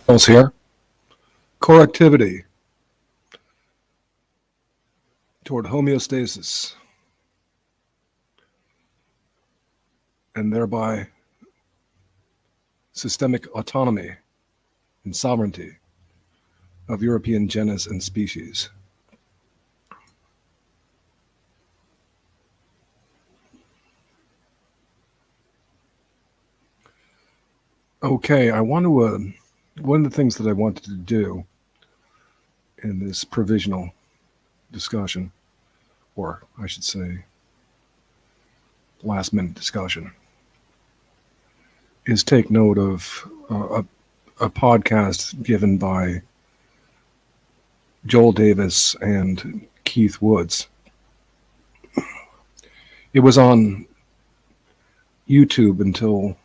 else here. Correctivity toward homeostasis, and thereby systemic autonomy and sovereignty of European genus and species. Okay, one of the things that I wanted to do in this provisional discussion, or I should say last minute discussion, is take note of a podcast given by Joel Davis and Keith Woods. It was on YouTube until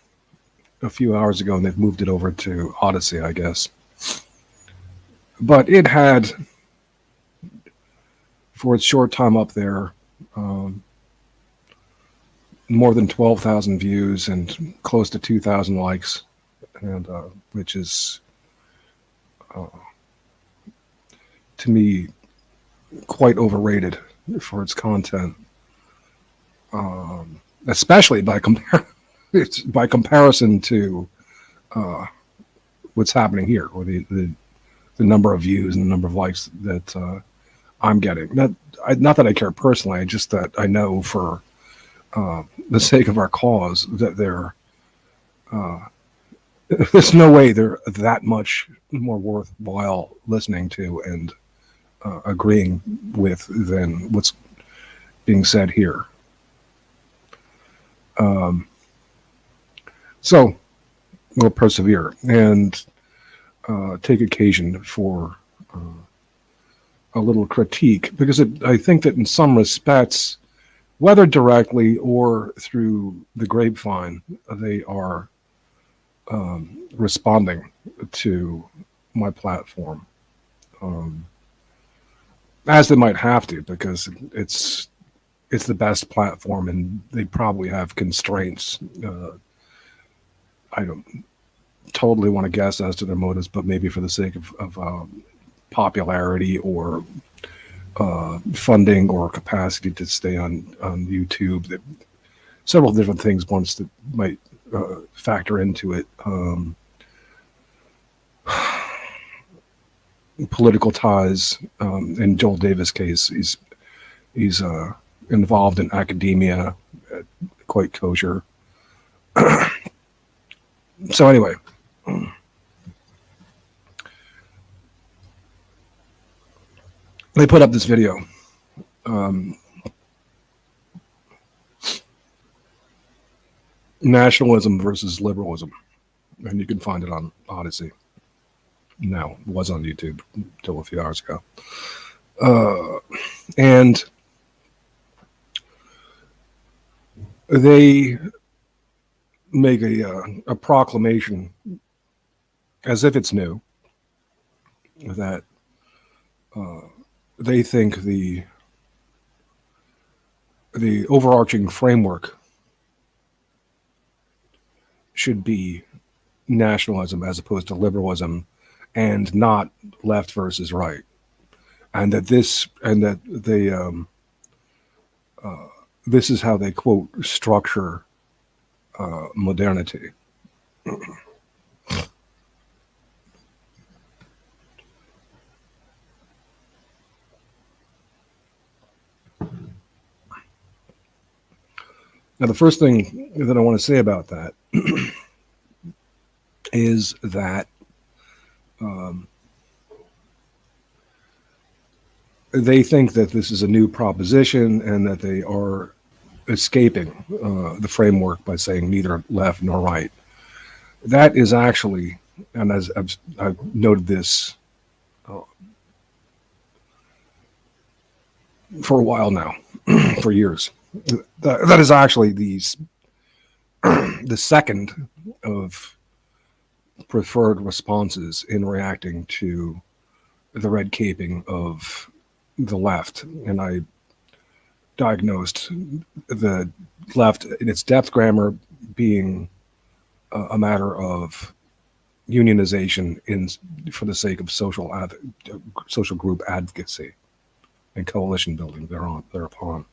a few hours ago, and they've moved it over to Odyssey, I guess. But it had, for its short time up there, more than 12,000 views and close to 2,000 likes, and which is, to me, quite overrated for its content, especially by comparison to what's happening here, or the number of views and the number of likes that I'm getting. Not that I care personally, just that I know for the sake of our cause that there's no way they're that much more worthwhile listening to and agreeing with than what's being said here. So we'll persevere and take occasion for a little critique, because I think that in some respects, whether directly or through the grapevine, they are responding to my platform, as they might have to, because it's the best platform, and they probably have constraints. I don't totally want to guess as to their motives, but maybe for the sake of popularity or funding or capacity to stay on YouTube. Several different things once that might factor into it. Political ties. In Joel Davis' case, he's involved in academia, quite kosher. So anyway, they put up this video. Nationalism versus liberalism. And you can find it on Odyssey. Now, it was on YouTube until a few hours ago. And they make a proclamation, as if it's new, that they think the overarching framework should be nationalism as opposed to liberalism, and not left versus right, and that this is how they, quote, structure modernity. Now, the first thing that I want to say about that is that they think that this is a new proposition and that they are escaping the framework by saying neither left nor right. That is actually, and as I've noted this for a while now, for years, that is actually the second of preferred responses in reacting to the red caping of the left. And I diagnosed the left in its depth grammar being a matter of unionization for the sake of social group advocacy and coalition building thereupon.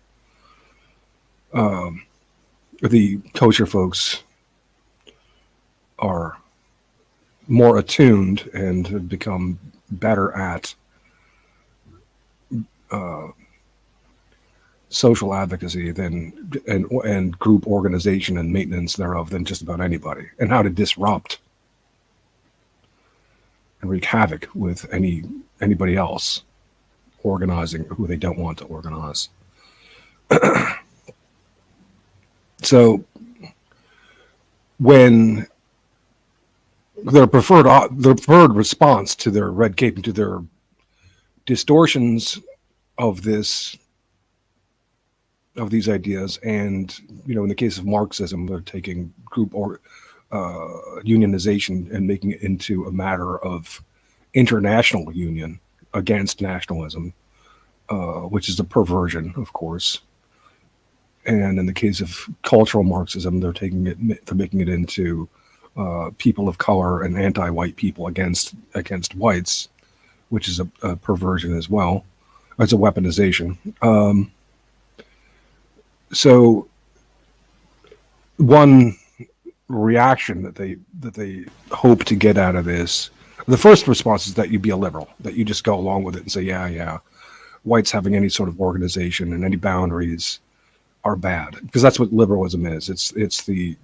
The kosher folks are more attuned and have become better at social advocacy and group organization and maintenance thereof than just about anybody, and how to disrupt and wreak havoc with anybody else organizing who they don't want to organize. So when their preferred response to their red cape and to their distortions of these ideas, and in the case of Marxism, they're taking group or unionization and making it into a matter of international union against nationalism, which is a perversion, of course. And in the case of cultural Marxism, they're making it into people of color and anti-white people against whites, which is a perversion as well. It's a weaponization. So one reaction that they hope to get out of this, the first response is that you be a liberal, that you just go along with it and say, yeah, whites having any sort of organization and any boundaries are bad, because that's what liberalism is. It's the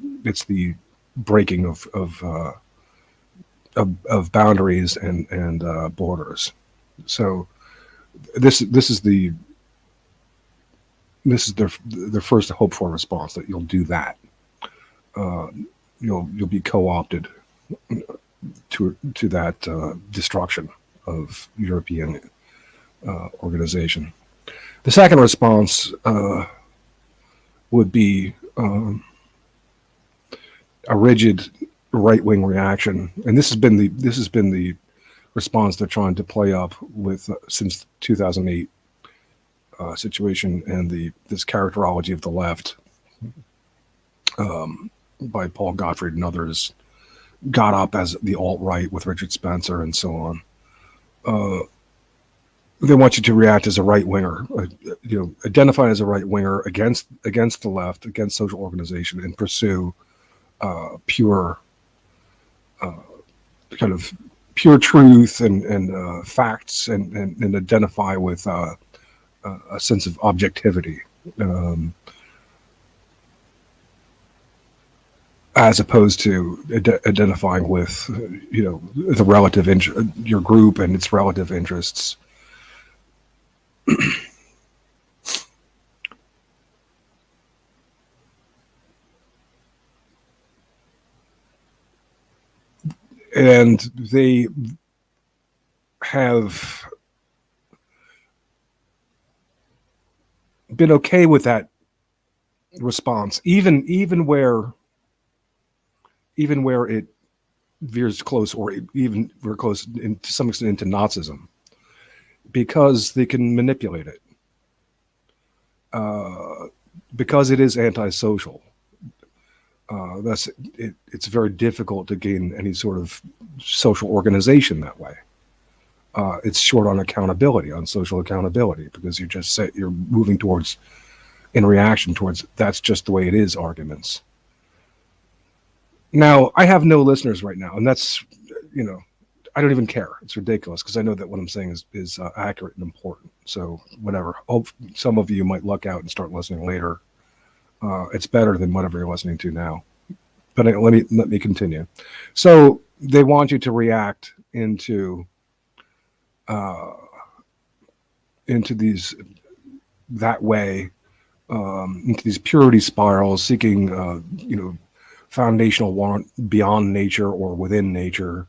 breaking of boundaries and borders. So this is their first hope for response, that you'll do that. You'll be co-opted to that destruction of European organization. The second response would be a rigid right-wing reaction, and this has been the response they're trying to play up with since 2008 situation, and this characterology of the left by Paul Gottfried and others got up as the alt-right with Richard Spencer and so on. They want you to react as a right-winger, identify as a right-winger against the left, against social organization, and pursue pure truth and facts, and identify with a sense of objectivity, as opposed to identifying with the relative your group and its relative interests. And they have been okay with that response, even where it veers close, or even we're close to some extent into Nazism, because they can manipulate it, because it is antisocial. It's very difficult to gain any sort of social organization that way. It's short on accountability, on social accountability, because you're moving towards, in reaction towards, that's just the way it is arguments. Now, I have no listeners right now, and that's, I don't even care. It's ridiculous, because I know that what I'm saying is accurate and important. So whatever. Hope some of you might luck out and start listening later. It's better than whatever you're listening to now. But let me continue. So they want you to react into these that way, into these purity spirals, seeking foundational warrant beyond nature or within nature,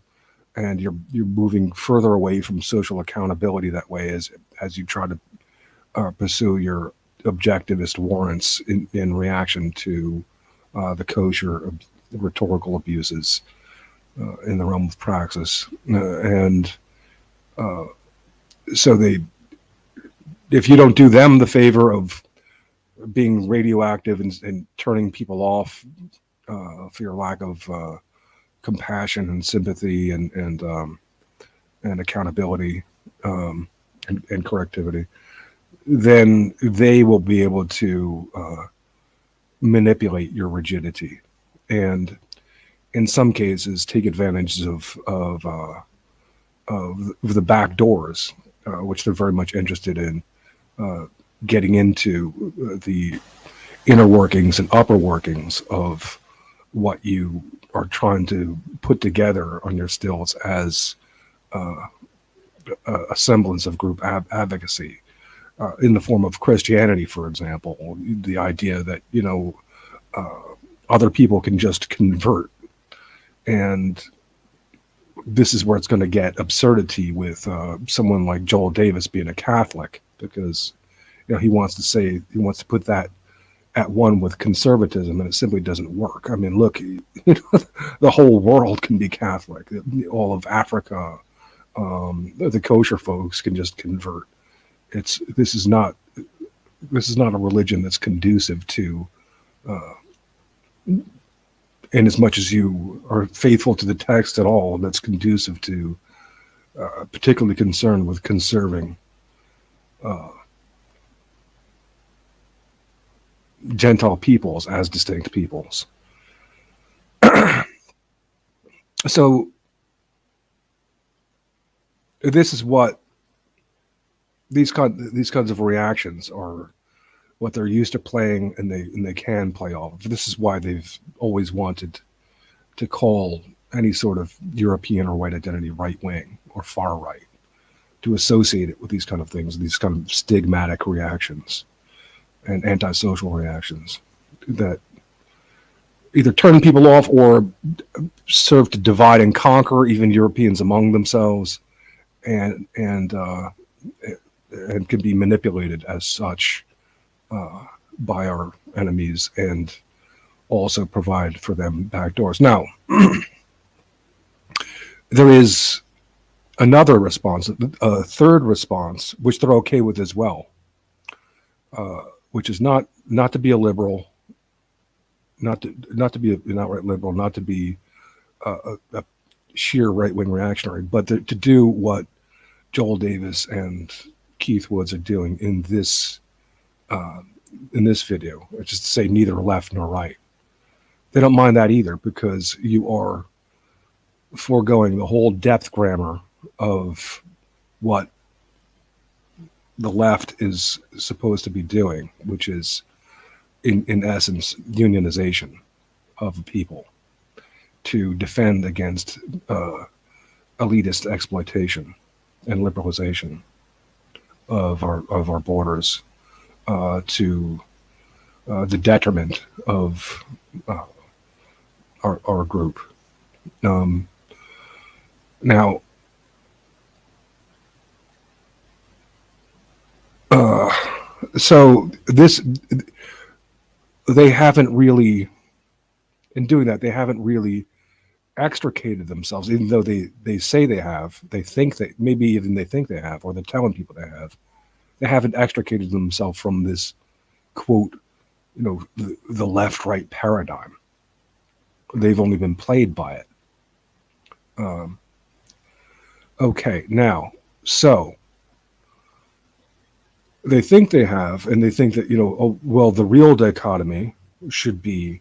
and you're moving further away from social accountability that way as you try to pursue your objectivist warrants in reaction to the kosher rhetorical abuses in the realm of praxis. So if you don't do them the favor of being radioactive and turning people off for your lack of compassion and sympathy and accountability, and correctivity, then they will be able to manipulate your rigidity, and in some cases take advantage of the back doors, which they're very much interested in, getting into the inner workings and upper workings of what you are trying to put together on your stills as a semblance of group advocacy, in the form of Christianity, for example. The idea that, other people can just convert, and this is where it's going to get absurdity with someone like Joel Davis being a Catholic, because he wants to put that at one with conservatism, and it simply doesn't work. I mean, look, the whole world can be Catholic. All of Africa, the kosher folks can just convert. This is not a religion that's conducive to, in as much as you are faithful to the text at all, that's conducive to, particularly concerned with conserving Gentile peoples as distinct peoples. So this is what these kinds of reactions are, what they're used to playing, and they can play off of. This is why they've always wanted to call any sort of European or white identity right wing or far right, to associate it with these kind of things, these kind of stigmatic reactions and antisocial reactions that either turn people off or serve to divide and conquer even Europeans among themselves, and can be manipulated as such by our enemies, and also provide for them backdoors. Now, there is another response, a third response, which they're okay with as well, which is not to be a liberal, not to be an outright liberal, not to be a sheer right-wing reactionary, but to do what Joel Davis and Keith Woods are doing in this video, which is to say neither left nor right. They don't mind that either, because you are foregoing the whole depth grammar of what the left is supposed to be doing, which is in essence unionization of the people to defend against elitist exploitation and liberalization of our borders, to the detriment of our group. Now, so they haven't really, in doing that, they haven't really extricated themselves, even though they say they have. They think that maybe even they think they have, or they're telling people they have. They haven't extricated themselves from this, quote, the left-right paradigm. They've only been played by it. Okay, now, so they think they have, and they think that, the real dichotomy should be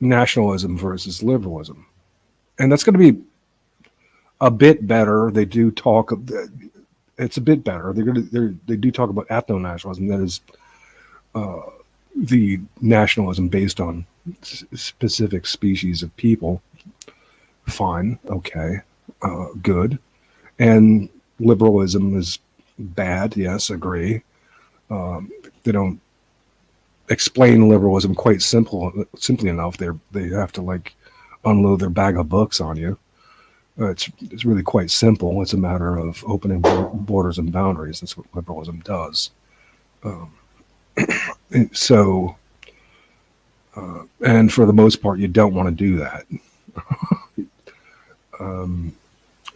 nationalism versus liberalism, and that's going to be a bit better. They do talk. It's a bit better. They do talk about ethno-nationalism. That is the nationalism based on specific species of people. Fine, okay, good. And liberalism is bad. Yes, agree. They don't explain liberalism quite simply enough. They have to unload their bag of books on you. It's really quite simple. It's a matter of opening borders and boundaries. That's what liberalism does. So, and for the most part, you don't want to do that.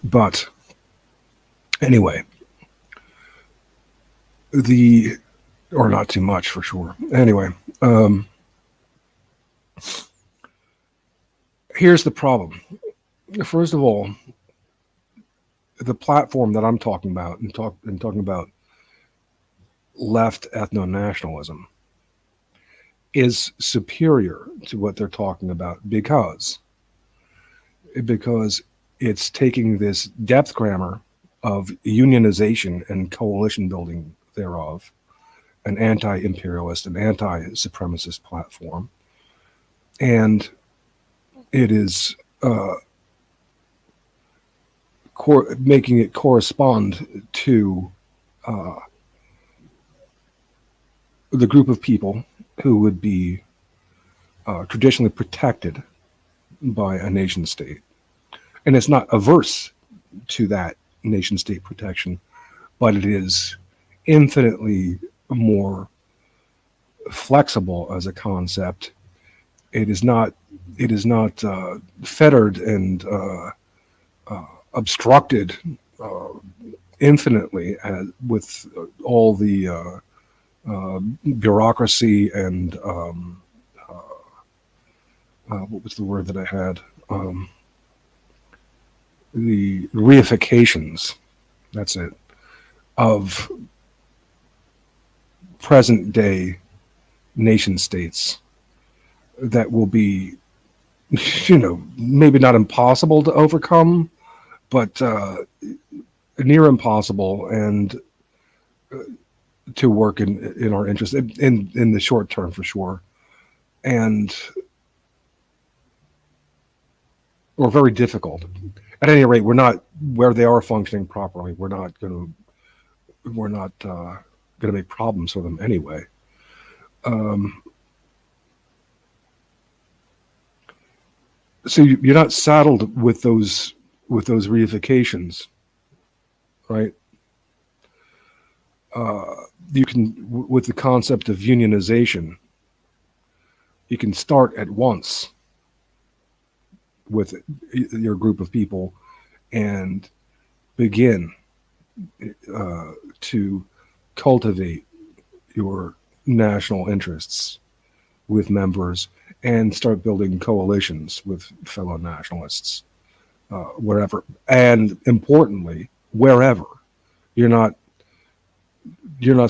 But anyway, or not too much for sure. Anyway, Here's the problem. First of all, the platform that I'm talking about and talking about left ethno-nationalism is superior to what they're talking about because it's taking this depth grammar of unionization and coalition building thereof, an anti-imperialist and anti-supremacist platform, and it is making it correspond to the group of people who would be traditionally protected by a nation state. And it's not averse to that nation state protection, but it is infinitely more flexible as a concept. It is not fettered and obstructed infinitely with all the bureaucracy and what was the word that I had? The reifications, that's it, of present day nation states that will be, maybe not impossible to overcome, but near impossible, and to work in our interest in the short term for sure, and or very difficult. At any rate, we're not where they are functioning properly. We're not going to make problems for them anyway. So you're not saddled with those reifications, right? You can, with the concept of unionization, you can start at once with your group of people and begin to cultivate your national interests with members and start building coalitions with fellow nationalists, wherever. And importantly, wherever. You're not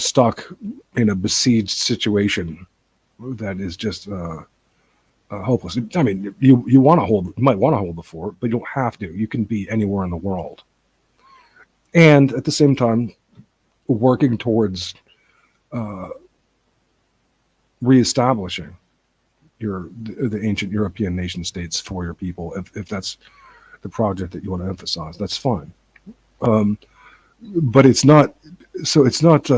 stuck in a besieged situation that is just hopeless. I mean, you might want to hold the fort, but you don't have to. You can be anywhere in the world, and at the same time, working towards reestablishing the ancient European nation states for your people. If that's the project that you want to emphasize, that's fine. But it's not. So it's not.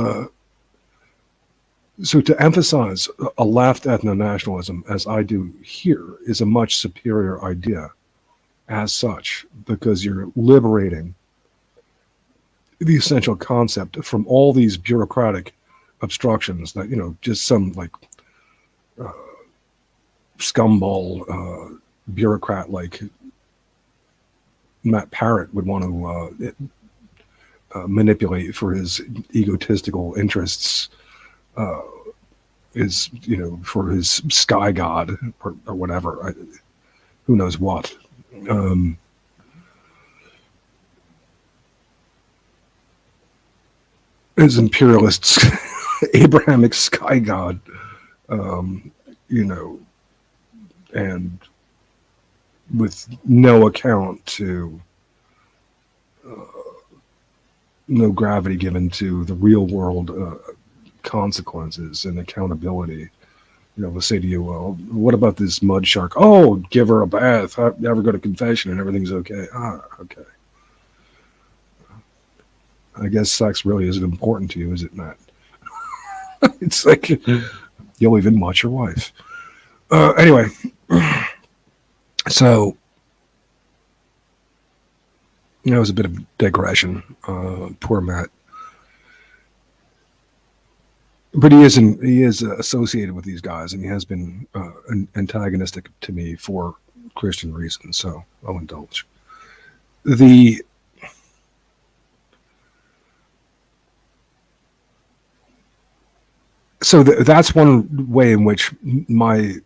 So to emphasize a left ethno-nationalism, as I do here, is a much superior idea as such, because you're liberating the essential concept from all these bureaucratic obstructions that, just some like scumball bureaucrat like Matt Parrott would want to manipulate for his egotistical interests. Is for his sky god or whatever, who knows what. His imperialist Abrahamic sky god, and with no account to no gravity given to the real world consequences and accountability. They'll say to you, well, what about this mud shark? Oh, give her a bath, never go to confession and everything's okay. Okay. I guess sex really isn't important to you, is it not? It's like you'll even watch your wife. Anyway, so it was a bit of digression. Poor Matt. But he is associated with these guys, and he has been antagonistic to me for Christian reasons. So I'll indulge. So that's one way in which my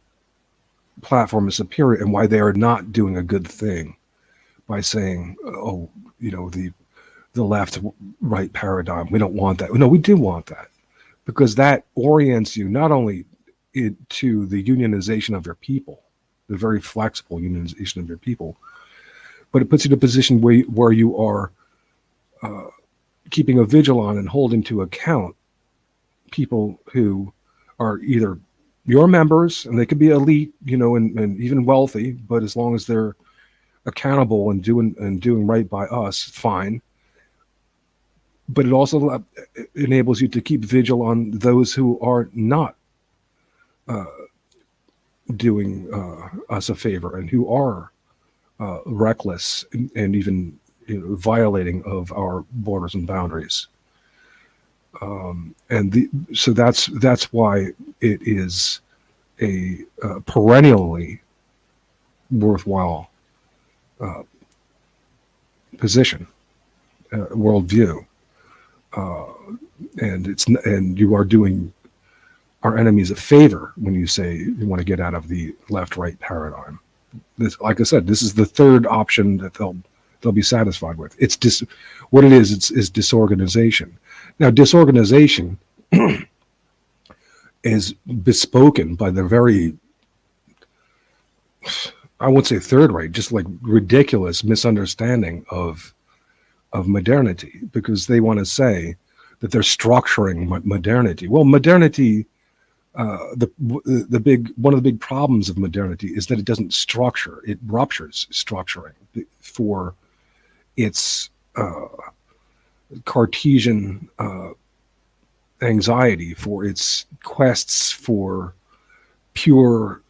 platform is superior and why they are not doing a good thing by saying, oh, the left right paradigm, we don't want that. No, we do want that, because that orients you not only to the unionization of your people, the very flexible unionization of your people, but it puts you in a position where you are keeping a vigil on and holding to account people who are either your members, and they could be elite, and even wealthy, but as long as they're accountable and doing right by us, fine. But it also enables you to keep vigil on those who are not doing us a favor and who are reckless and even violating of our borders and boundaries. So that's why it is a perennially worthwhile position, worldview, and you are doing our enemies a favor when you say you want to get out of the left-right paradigm. This, like I said, this is the third option that they'll be satisfied with. It's what it is disorganization. Now, disorganization is bespoken by the very, I won't say third rate, just like ridiculous misunderstanding of modernity, because they want to say that they're structuring modernity. Well, modernity, one of the big problems of modernity is that it doesn't structure; it ruptures structuring for its Cartesian anxiety, for its quests for pure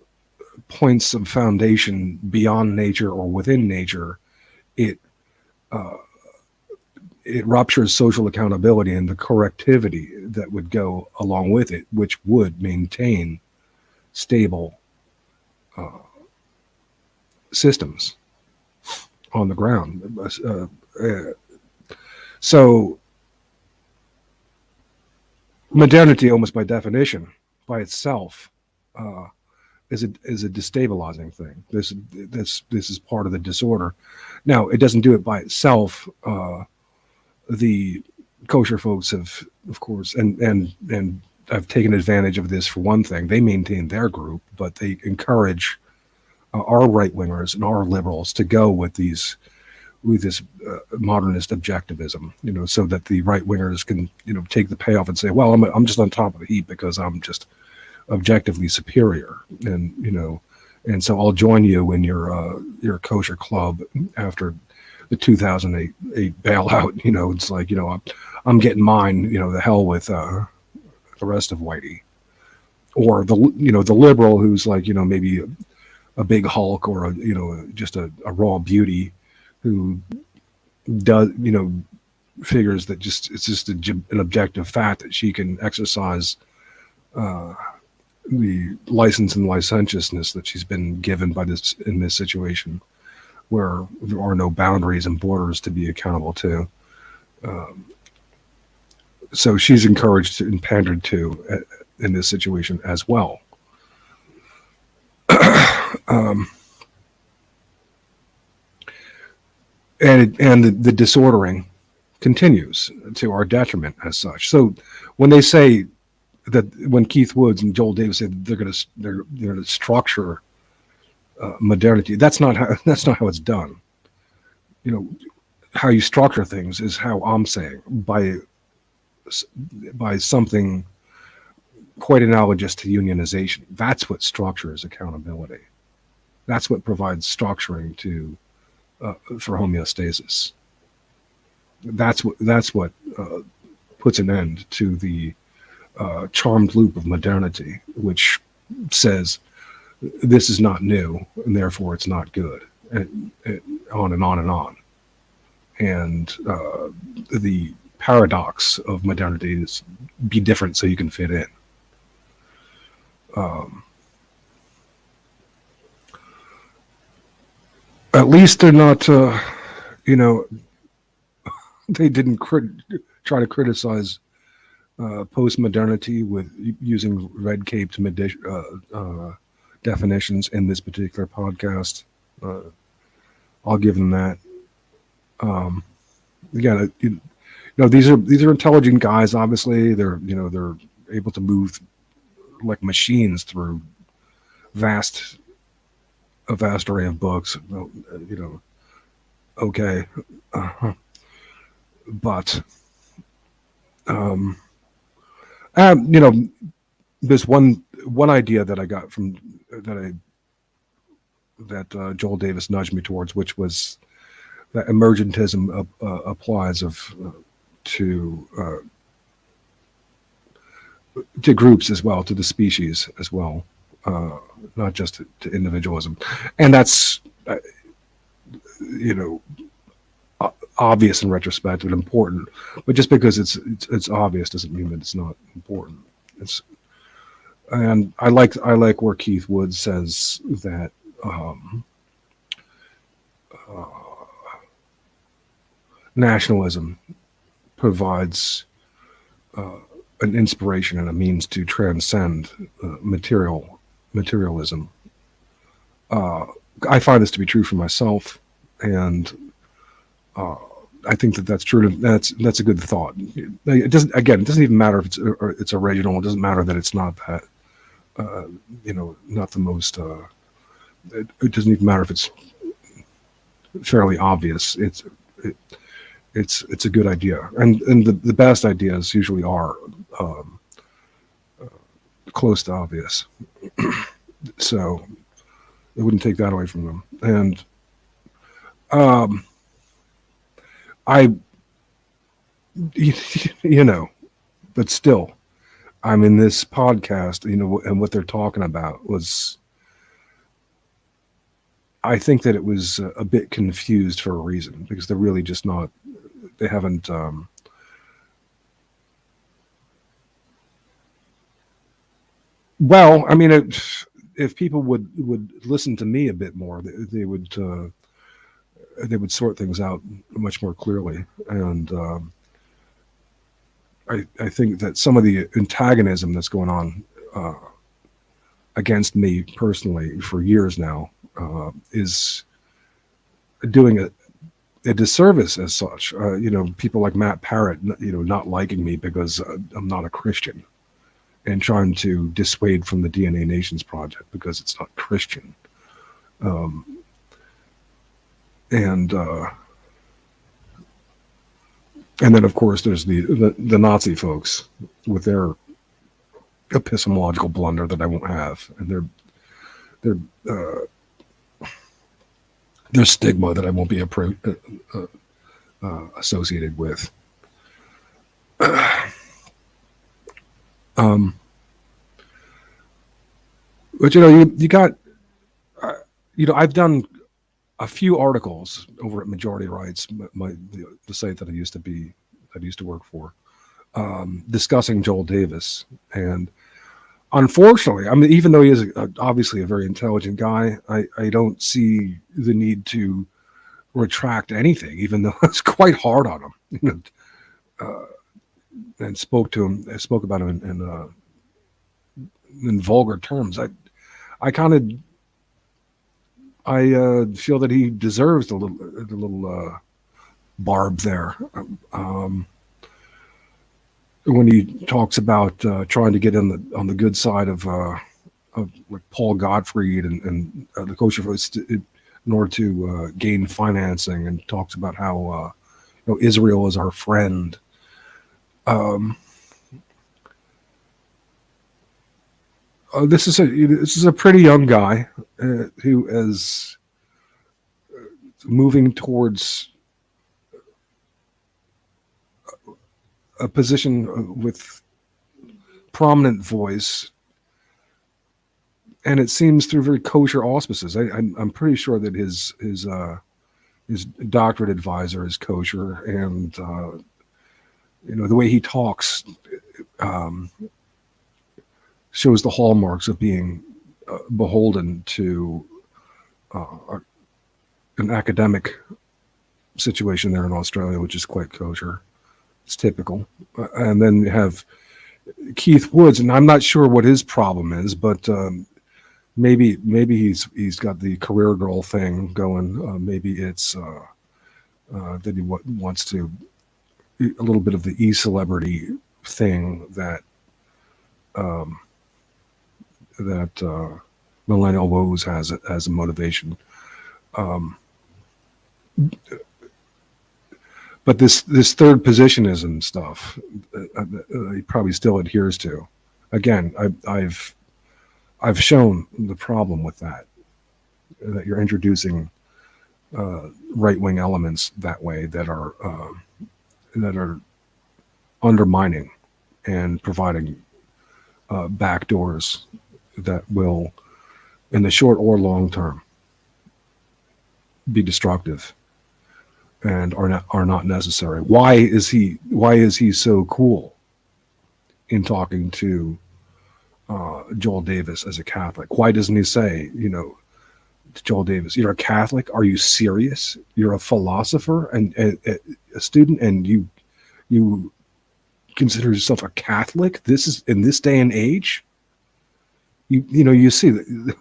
points of foundation beyond nature or within nature. It ruptures social accountability and the correctivity that would go along with it, which would maintain stable systems on the ground. So modernity, almost by definition, by itself, is a destabilizing thing. This is part of the disorder. Now, it doesn't do it by itself. The kosher folks have, of course, and I've taken advantage of this for one thing. They maintain their group, but they encourage our right wingers and our liberals to go with this modernist objectivism, so that the right wingers can, take the payoff and say, well, I'm just on top of the heap because I'm just objectively superior, and so I'll join you in your kosher club after the 2008 bailout. It's like, I'm getting mine. The hell with the rest of Whitey, or the liberal who's like, maybe a big hulk or just a raw beauty who does figures that it's just an objective fact that she can exercise the license and licentiousness that she's been given in this situation, where there are no boundaries and borders to be accountable to. So she's encouraged and pandered to in this situation as well. And the disordering continues to our detriment as such. So when they say that, when Keith Woods and Joel Davis say that they're going to structure modernity, that's not how it's done. How you structure things is how I'm saying, by something quite analogous to unionization. That's what structures accountability. That's what provides structuring for homeostasis. That's what puts an end to the charmed loop of modernity, which says this is not new and therefore it's not good, and on and on and on. And the paradox of modernity is be different so you can fit in. At least they're not, they didn't try to criticize post-modernity with using red-caped definitions in this particular podcast. I'll give them that. Again, these are intelligent guys. Obviously, they're able to move like machines through a vast array of books. Okay, but there's one idea that I got from that Joel Davis nudged me towards, which was that emergentism applies to groups as well, to the species as well, not just to individualism, and that's obvious in retrospect and important. But just because it's obvious doesn't mean that it's not important. And I like where Keith Wood says that nationalism provides an inspiration and a means to transcend materialism. I find this to be true for myself, and I think that that's true. That's a good thought. It doesn't even matter if it's original. It doesn't matter that it's not that. Not the most. It doesn't even matter if it's fairly obvious. It's a good idea, and the best ideas usually are close to obvious. So I wouldn't take that away from them. And but still, I'm in this podcast, and what they're talking about was, I think that it was a bit confused for a reason, because they're really just not, they haven't, well, I mean, if people would listen to me a bit more, they would sort things out much more clearly. And I think that some of the antagonism that's going on against me personally for years now is doing a disservice as such. People like Matt Parrott, not liking me because I'm not a Christian, and trying to dissuade from the DNA Nations project because it's not Christian. And then, of course, there's the Nazi folks with their epistemological blunder that I won't have, and their stigma that I won't be associated with. But you got, I've done a few articles over at Majority Rights, the site that I used to work for, discussing Joel Davis. And unfortunately, I mean, even though he is obviously a very intelligent guy, I don't see the need to retract anything, even though it's quite hard on him, and spoke about him in vulgar terms. I feel that he deserves the little barb there. When he talks about trying to get on the good side of like Paul Gottfried and the kosher folks in order to gain financing, and talks about how Israel is our friend. This is a pretty young guy who is moving towards a position with prominent voice, and it seems through very kosher auspices. I'm pretty sure that his doctorate advisor is kosher, and the way he talks shows the hallmarks of being beholden to an academic situation there in Australia, which is quite kosher. It's typical. And then you have Keith Woods, and I'm not sure what his problem is, but maybe he's got the career girl thing going. Maybe it's that he wants to a little bit of the e-celebrity thing that Millennial Woes has as a motivation. But this third positionism stuff, he probably still adheres to. Again, I've shown the problem with that you're introducing right-wing elements that way that are undermining and providing backdoors that will, in the short or long term, be destructive and are not necessary. Why is he so cool in talking to Joel Davis as a Catholic? Why doesn't he say, to Joel Davis, "You're a Catholic? Are you serious? You're a philosopher and a student, and you consider yourself a Catholic? This is in this day and age. You see that."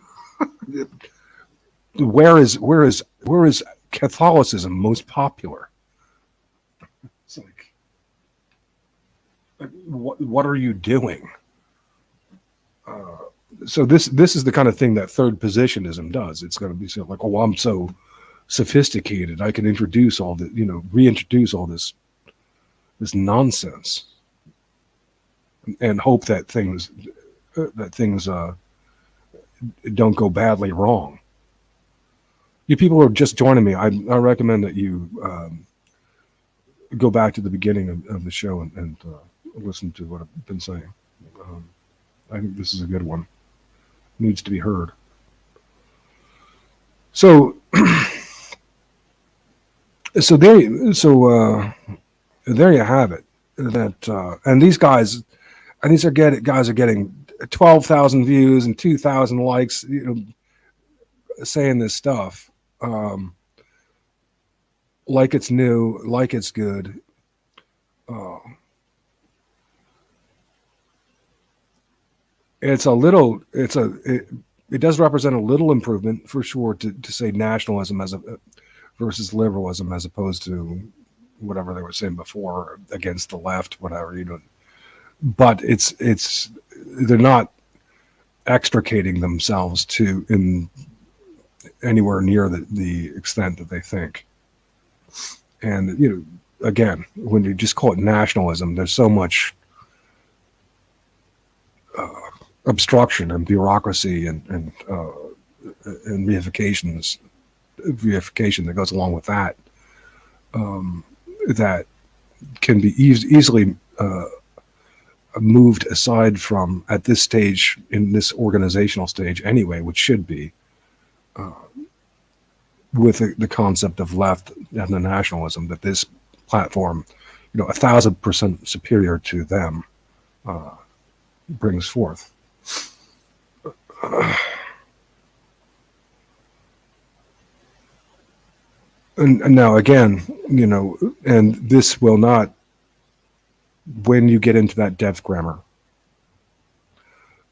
Where is Catholicism most popular? It's like what are you doing? So this is the kind of thing that third positionism does. It's going to be like, oh, I'm so sophisticated, I can introduce all the, reintroduce all this nonsense, and hope that things don't go badly wrong. You people who are just joining me, I recommend that you go back to the beginning of the show and listen to what I've been saying. I think this is a good one. Needs to be heard. So, there you have it. That and these guys are getting 12,000 views and 2,000 likes. Saying this stuff like it's new, like it's good. It does represent a little improvement for sure to say nationalism versus liberalism as opposed to whatever they were saying before against the left, whatever, but they're not extricating themselves to in anywhere near the extent that they think. And again, when you just call it nationalism, there's so much obstruction and bureaucracy and reification that goes along with that, that can be easily moved aside from at this stage, in this organizational stage anyway, which should be with the concept of left ethno nationalism, that this platform, 1,000% superior to them, brings forth. And now again, and this will not, when you get into that depth grammar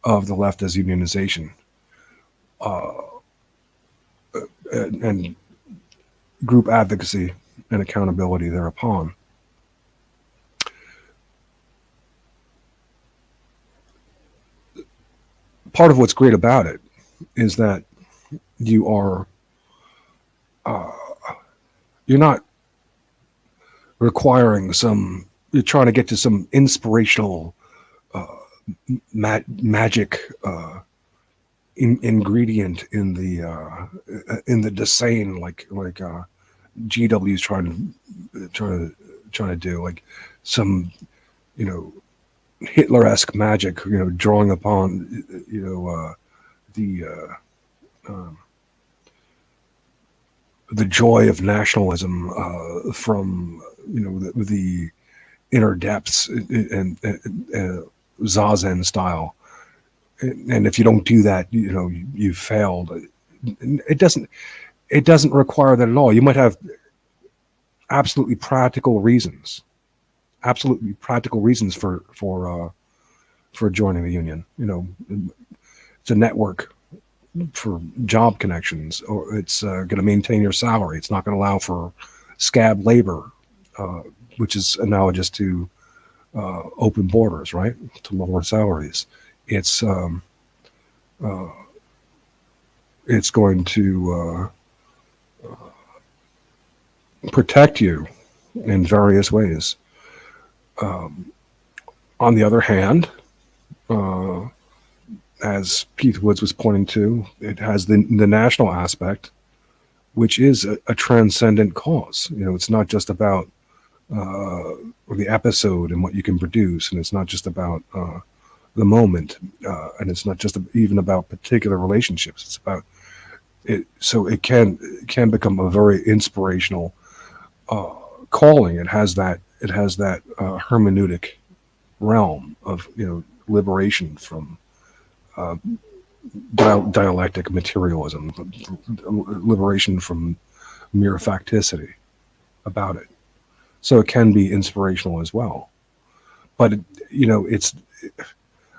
of the left as unionization, and group advocacy and accountability thereupon, part of what's great about it is that you're not requiring you're trying to get to some inspirational magic ingredient in the Dessane, like GW's trying to do, like some Hitler-esque magic, drawing upon the joy of nationalism from the inner depths and Zazen style. And if you don't do that, you've failed. It doesn't require that at all. You might have absolutely practical reasons for joining the union. It's a network for job connections, or it's going to maintain your salary. It's not going to allow for scab labor, uh, which is analogous to open borders, right? To lower salaries. It's uh, it's going to protect you in various ways. Um, on the other hand, uh, as Keith Woods was pointing to, it has the national aspect, which is a transcendent cause. It's not just about the episode and what you can produce, and it's not just about the moment, and it's not just even about particular relationships. It's about it. So it can become a very inspirational uh, calling. It has that hermeneutic realm of liberation from uh, dialectic materialism, liberation from mere facticity about it. So it can be inspirational as well. But it's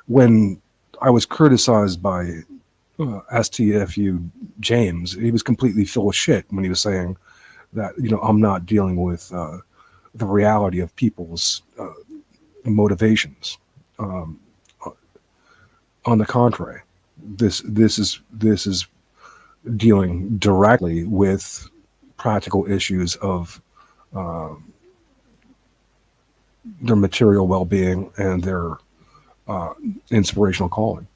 when I was criticized by STFU James, he was completely full of shit when he was saying that I'm not dealing with the reality of people's motivations. Um, on the contrary, this is dealing directly with practical issues of uh, their material well-being and their uh, inspirational calling.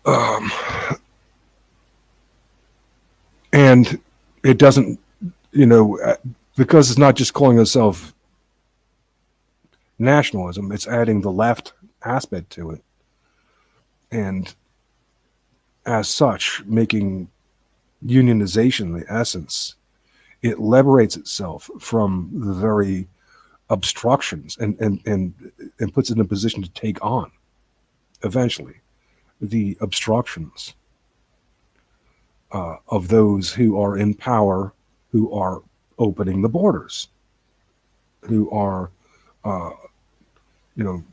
Um, and it doesn't, because it's not just calling itself nationalism, it's adding the left aspect to it. And as such, making unionization the essence, it liberates itself from the very obstructions and puts it in a position to take on eventually the obstructions of those who are in power, who are opening the borders, who are uh,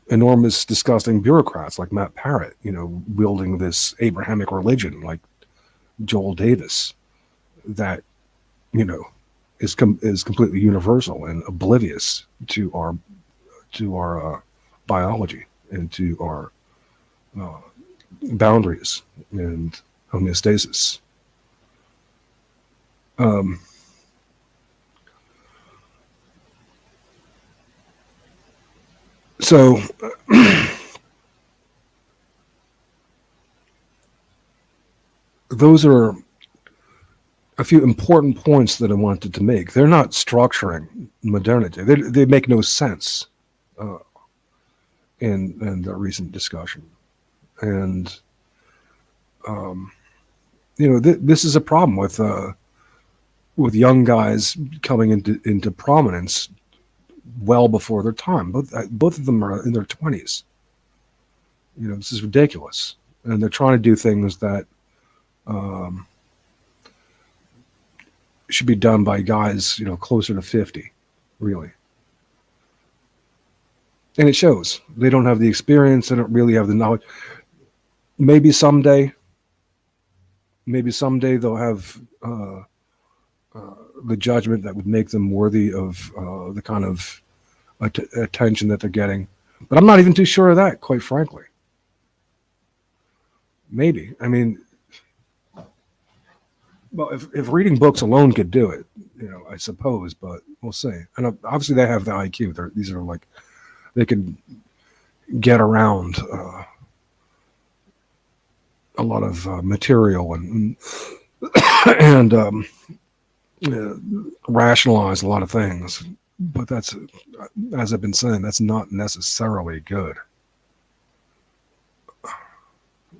enormous, disgusting bureaucrats like Matt Parrott, wielding this Abrahamic religion like Joel Davis that you know is completely universal and oblivious to our biology and to our uh, boundaries and homeostasis. Um, so those are a few important points that I wanted to make. They're not structuring modernity. They make no sense uh, in the recent discussion. And um, this is a problem with young guys coming into prominence well before their time. Both of them are in their 20s. This is ridiculous, and they're trying to do things that um, should be done by guys closer to 50, really. And it shows. They don't have the experience. They don't really have the knowledge. Maybe someday they'll have the judgment that would make them worthy of the kind of attention that they're getting. But I'm not even too sure of that, quite frankly. Maybe. I mean, well, if reading books alone could do it, I suppose, but we'll see. And obviously they have the IQ. These are like, they can get around a lot of material and rationalize a lot of things. But that's, as I've been saying, that's not necessarily good.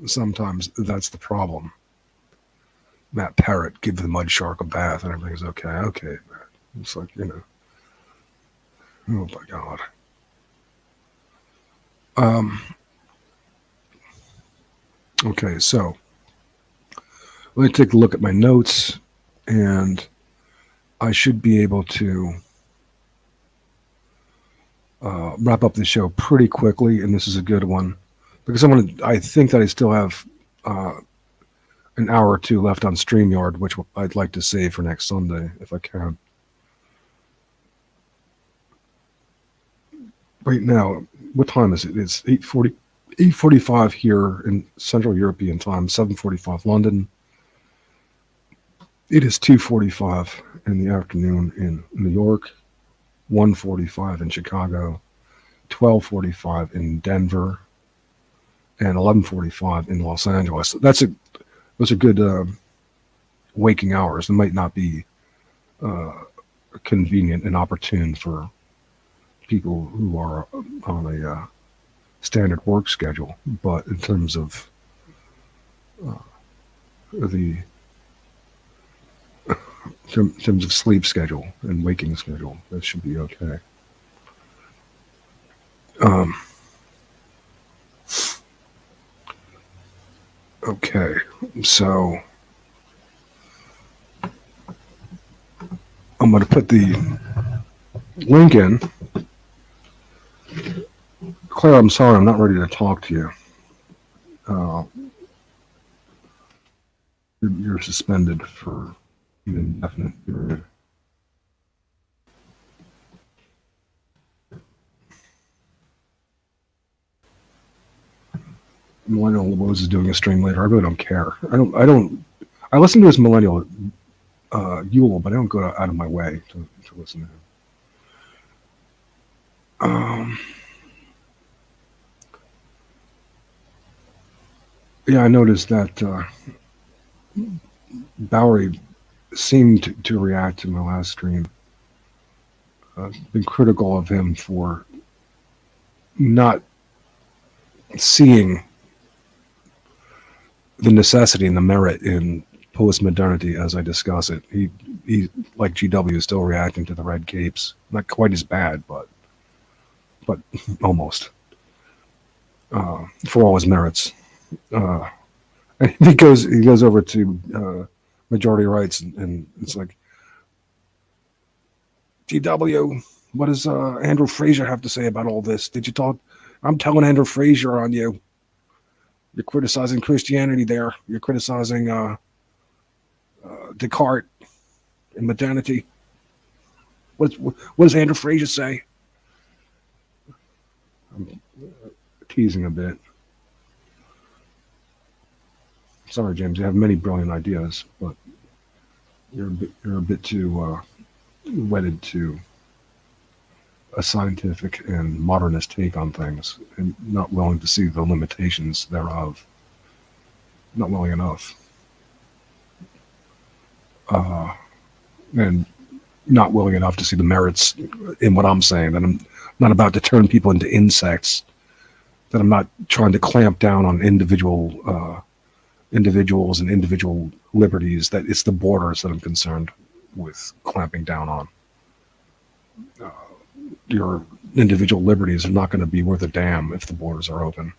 Sometimes that's the problem. Matt Parrott, give the mud shark a bath and everything's okay. Okay. It's like, oh my God. Okay, so let me take a look at my notes, and I should be able to wrap up the show pretty quickly, and this is a good one because I think that I still have uh, an hour or two left on StreamYard, which I'd like to save for next Sunday if I can. Right now, what time is it? It's 8:45 here in Central European time, 7:45 London. It is 2:45 in the afternoon in New York, 1:45 in Chicago, 12:45 in Denver, and 11:45 in Los Angeles. Those are good waking hours. It might not be uh, convenient and opportune for people who are on a standard work schedule, but in terms of the in terms of sleep schedule and waking schedule, that should be okay. Um, okay, so I'm going to put the link in. Claire, I'm sorry, I'm not ready to talk to you. Uh, you're suspended for an indefinite period. Millennial Lowe's is doing a stream later. I really don't care. I listen to his Millennial Yule, but I don't go out of my way to listen to him. Yeah, I noticed that Bowery seemed to react to my last stream. Been critical of him for not seeing the necessity and the merit in postmodernity as I discuss it. He like GW is still reacting to the red capes. Not quite as bad, but almost. For all his merits. And he goes over to majority rights and it's like, GW, what does Andrew Fraser have to say about all this? Did you talk? I'm telling Andrew Fraser on you. You're criticizing Christianity there. You're criticizing Descartes and modernity. What does Andrew Fraser say? I'm teasing a bit. Sorry, James. You have many brilliant ideas, but you're a bit too wedded to a scientific and modernist take on things, and not willing to see the limitations thereof. Not willing enough, and not willing enough to see the merits in what I'm saying. That I'm not about to turn people into insects. That I'm not trying to clamp down on individuals and individual liberties. That it's the borders that I'm concerned with clamping down on. Your individual liberties are not going to be worth a damn if the borders are open.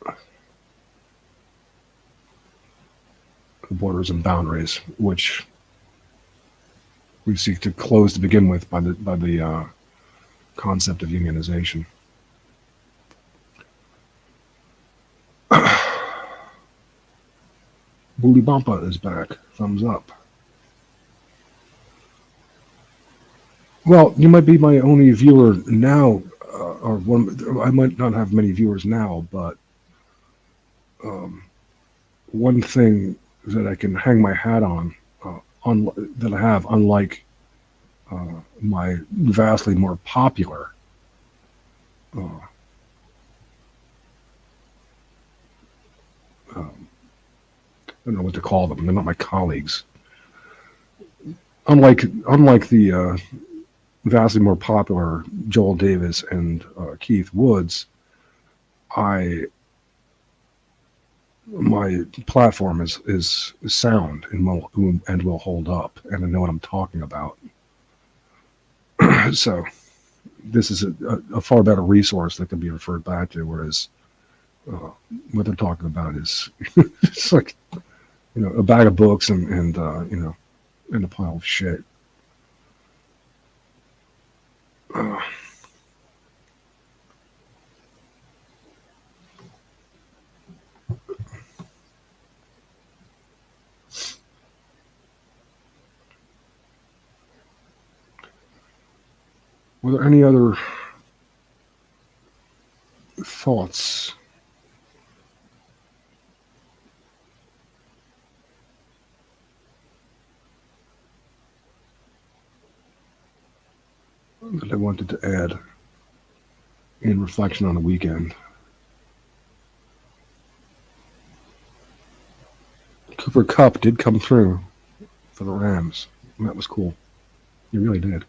The borders and boundaries, which we seek to close to begin with by the concept of unionization. Booty Bumpa is back. Thumbs up. Well, you might be my only viewer now, or one. I might not have many viewers now, but one thing that I can hang my hat on, that I have, unlike my vastly more popular I don't know what to call them. They're not my colleagues. Unlike the vastly more popular Joel Davis and Keith Woods, my platform is sound and will hold up, and I know what I'm talking about. So this is a far better resource that can be referred back to, whereas what they're talking about is it's like, a bag of books and a pile of shit. Were there any other thoughts? That I wanted to add in reflection on the weekend? Cooper Kupp did come through for the Rams, and that was cool. He really did.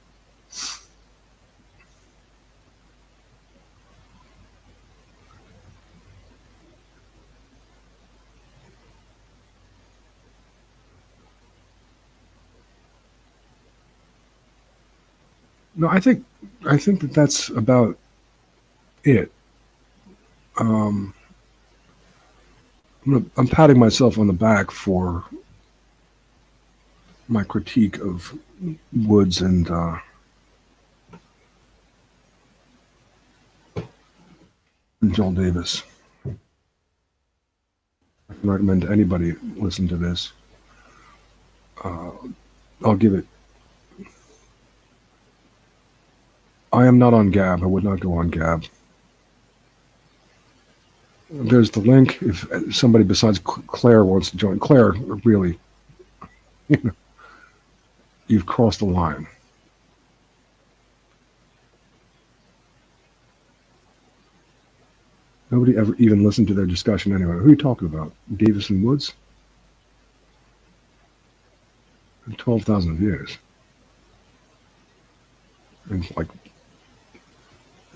No, I think that that's about it. Um, I'm patting myself on the back for my critique of Woods and Joel Davis. I can recommend to anybody listen to this. I'll give it. I am not on Gab. I would not go on Gab. There's the link. If somebody besides Claire wants to join, Claire, really, you've crossed the line. Nobody ever even listened to their discussion anyway. Who are you talking about? Davis and Woods? 12,000 views. And like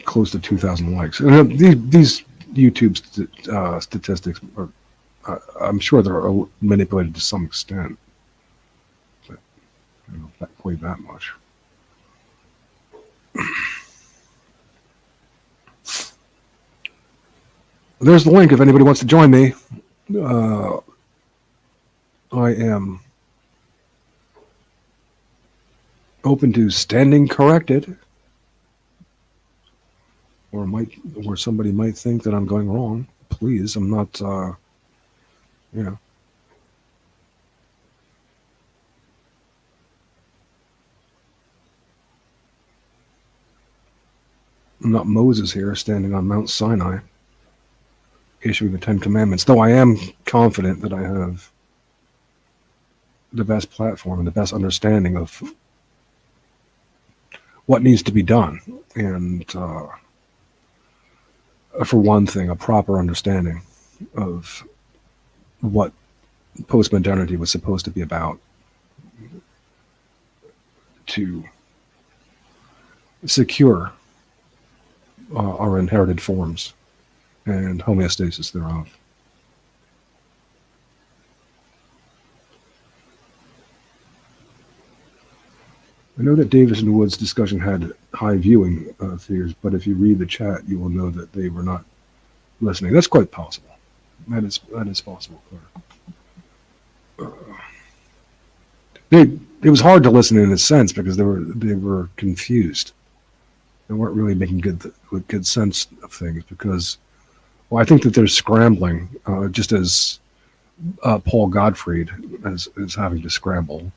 close to 2,000 likes. And these YouTube statistics are, I'm sure they're manipulated to some extent. But I don't know if that quite that much. There's the link if anybody wants to join me. I am open to standing corrected, or somebody might think that I'm going wrong. Please, I'm not. I'm not Moses here standing on Mount Sinai issuing the Ten Commandments, though I am confident that I have the best platform and the best understanding of what needs to be done. And for one thing, a proper understanding of what postmodernity was supposed to be about, to secure our inherited forms and homeostasis thereof. I know that Davis and Wood's discussion had high viewing figures, but if you read the chat, you will know that they were not listening. That's quite possible. That is possible. It was hard to listen in a sense because they were confused. They weren't really making good sense of things because, well, I think that they're scrambling, just as Paul Gottfried is having to scramble.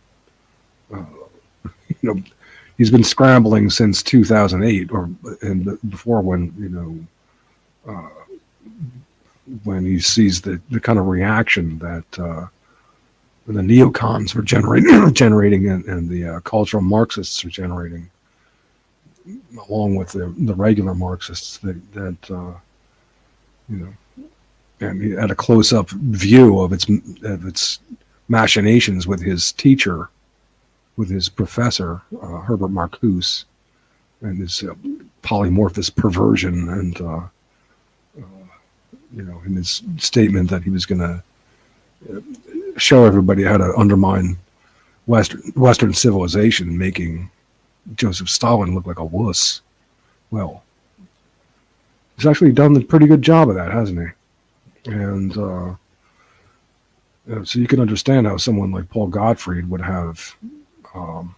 He's been scrambling since 2008, and before when when he sees the kind of reaction that the neocons were generating, and the cultural Marxists are generating, along with the regular Marxists that and he had a close-up view of its machinations with his teacher, with his professor, Herbert Marcuse, and his polymorphous perversion, and in his statement that he was going to show everybody how to undermine Western civilization, making Joseph Stalin look like a wuss. Well, he's actually done a pretty good job of that, hasn't he? And so you can understand how someone like Paul Gottfried would have have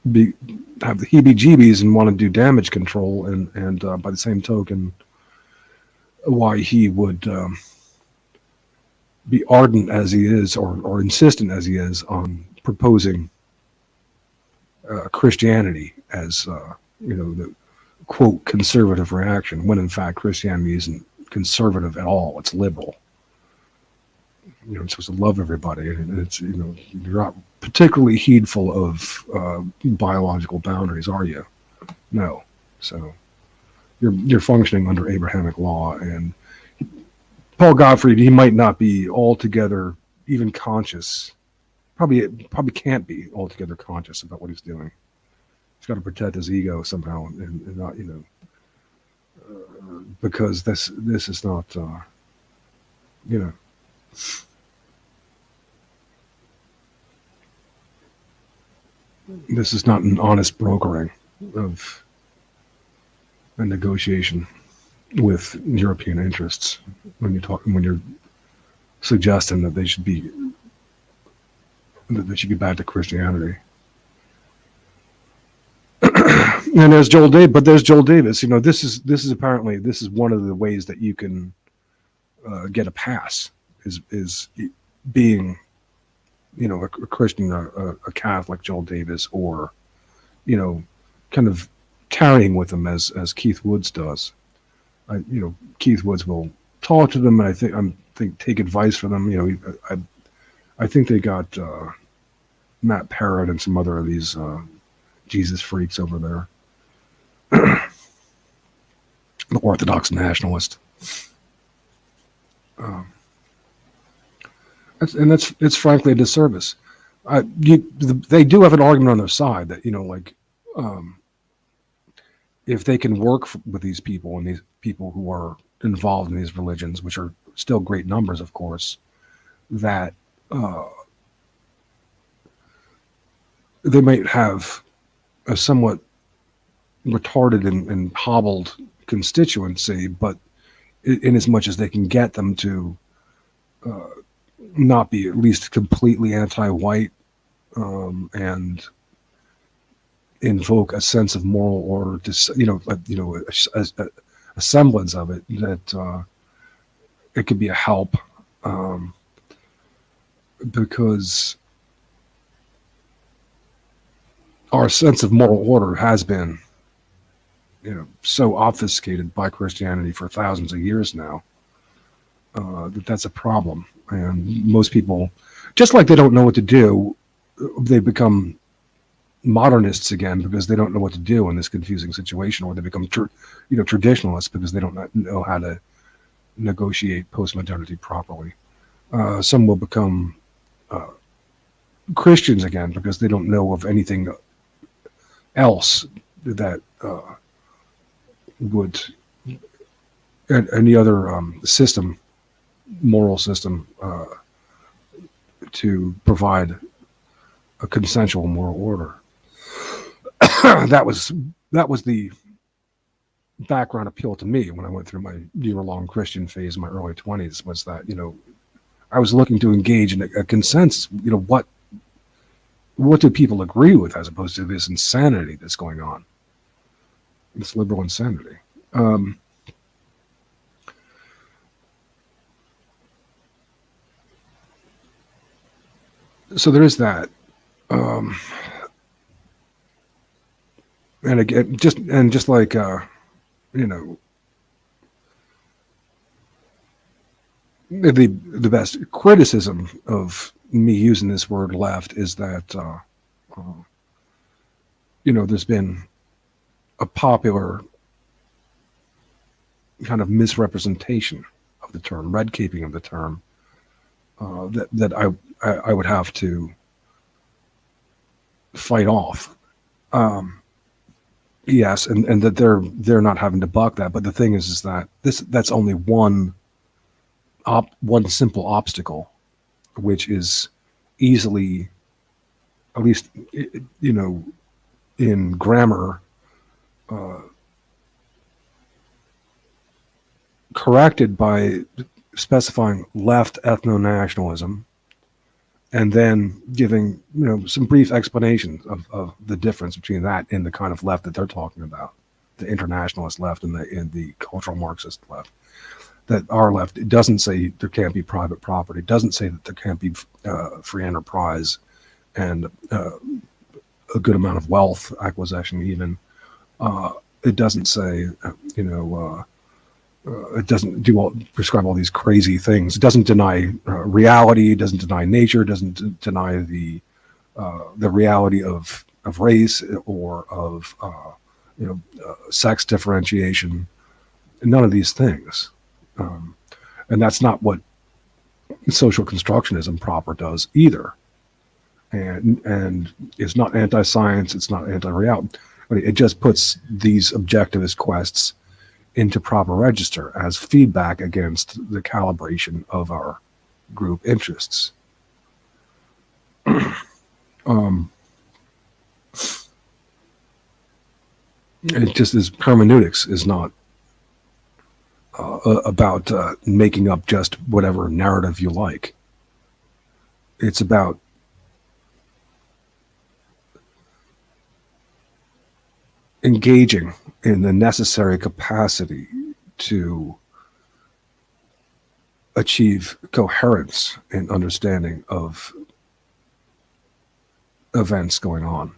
the heebie-jeebies and want to do damage control, and by the same token, why he would be ardent as he is, or insistent as he is, on proposing Christianity as the quote conservative reaction, when in fact Christianity isn't conservative at all. It's liberal. It's supposed to love everybody, and it's you're not particularly heedful of biological boundaries, are you? No. So you're functioning under Abrahamic law, and Paul Gottfried, he might not be altogether even conscious. Probably can't be altogether conscious about what he's doing. He's got to protect his ego somehow, and not because this is not this is not an honest brokering of a negotiation with European interests when you're suggesting that they should get back to Christianity. And there's Joel Davis. This is apparently one of the ways that you can get a pass is being a Christian, a Catholic, Joel Davis, or kind of tarrying with them as Keith Woods does. Keith Woods will talk to them, and I think take advice from them. I think they got Matt Parrott and some other of these Jesus freaks over there, the Orthodox nationalist. It's frankly a disservice. They do have an argument on their side that if they can work with these people and these people who are involved in these religions, which are still great numbers, of course, that they might have a somewhat retarded and hobbled constituency, but in as much as they can get them to not be at least completely anti-white and invoke a sense of moral order, a semblance of it, that it could be a help, because our sense of moral order has been so obfuscated by Christianity for thousands of years now, that's a problem. And most people, just like they don't know what to do, they become modernists again because they don't know what to do in this confusing situation, or they become traditionalists because they don't know how to negotiate postmodernity properly. Some will become Christians again because they don't know of anything else that would any other system, moral system, to provide a consensual moral order. That was the background appeal to me when I went through my year-long Christian phase in my early 20s, was that I was looking to engage in a consensus. What do people agree with, as opposed to this insanity that's going on, this liberal insanity. So there is that. And again, just like the best criticism of me using this word left is that there's been a popular kind of misrepresentation of the term, red caping of the term, that I would have to fight off. Yes, and that they're not having to buck that. But the thing is that that's only one simple obstacle, which is easily, at least in grammar, corrected by specifying left ethno-nationalism, and then giving some brief explanation of the difference between that and the kind of left that they're talking about, the internationalist left and the cultural Marxist left. That our left, it doesn't say there can't be private property, it doesn't say that there can't be free enterprise and a good amount of wealth acquisition even. It doesn't say, it doesn't prescribe all these crazy things. It doesn't deny reality. It doesn't deny nature. It doesn't deny the reality of race or of sex differentiation. None of these things, and that's not what social constructionism proper does either. And it's not anti-science. It's not anti-reality. It just puts these objectivist quests into proper register as feedback against the calibration of our group interests. It just is, hermeneutics is not about making up just whatever narrative you like. It's about engaging in the necessary capacity to achieve coherence in understanding of events going on,